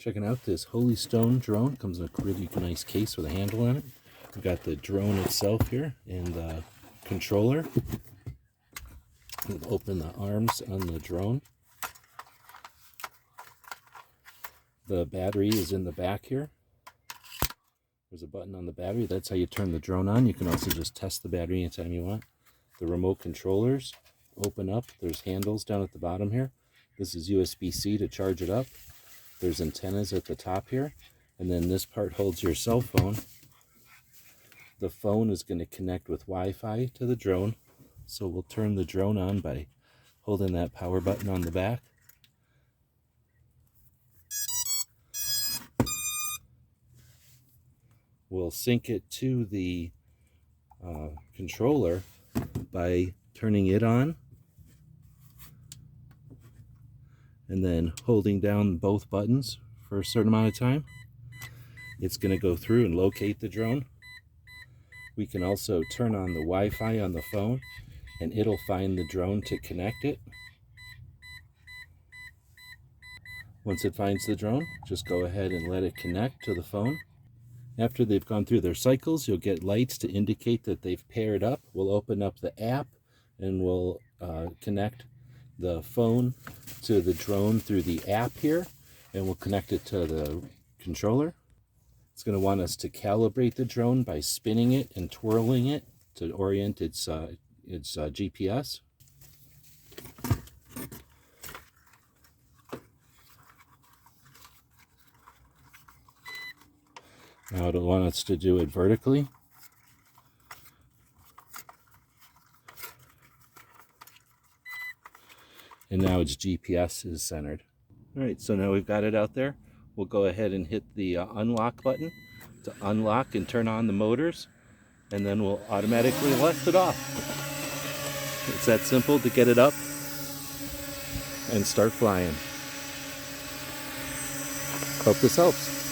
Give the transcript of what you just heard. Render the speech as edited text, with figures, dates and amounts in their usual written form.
Checking out this Holy Stone drone. Comes in a really nice case with a handle on it. We've got the drone itself here and the controller. We'll open the arms on the drone. The battery is in the back here. There's a button on the battery. That's how you turn the drone on. You can also just test the battery anytime you want. The remote controllers open up. There's handles down at the bottom here. This is USB-C to charge it up. There's antennas at the top here. And then this part holds your cell phone. The phone is going to connect with Wi-Fi to the drone. So we'll turn the drone on by holding that power button on the back. We'll sync it to the controller by turning it on and then holding down both buttons for a certain amount of time. It's going to go through and locate the drone. We can also turn on the Wi-Fi on the phone and it'll find the drone to connect it. Once it finds the drone, just go ahead and let it connect to the phone. After they've gone through their cycles, you'll get lights to indicate that they've paired up. We'll open up the app and we'll connect the phone to the drone through the app here, and we'll connect it to the controller. It's going to want us to calibrate the drone by spinning it and twirling it to orient its GPS. Now it'll want us to do it vertically. And now its GPS is centered. All right, so now we've got it out there. We'll go ahead and hit the unlock button to unlock and turn on the motors, and then we'll automatically lift it off. It's that simple to get it up and start flying. Hope this helps.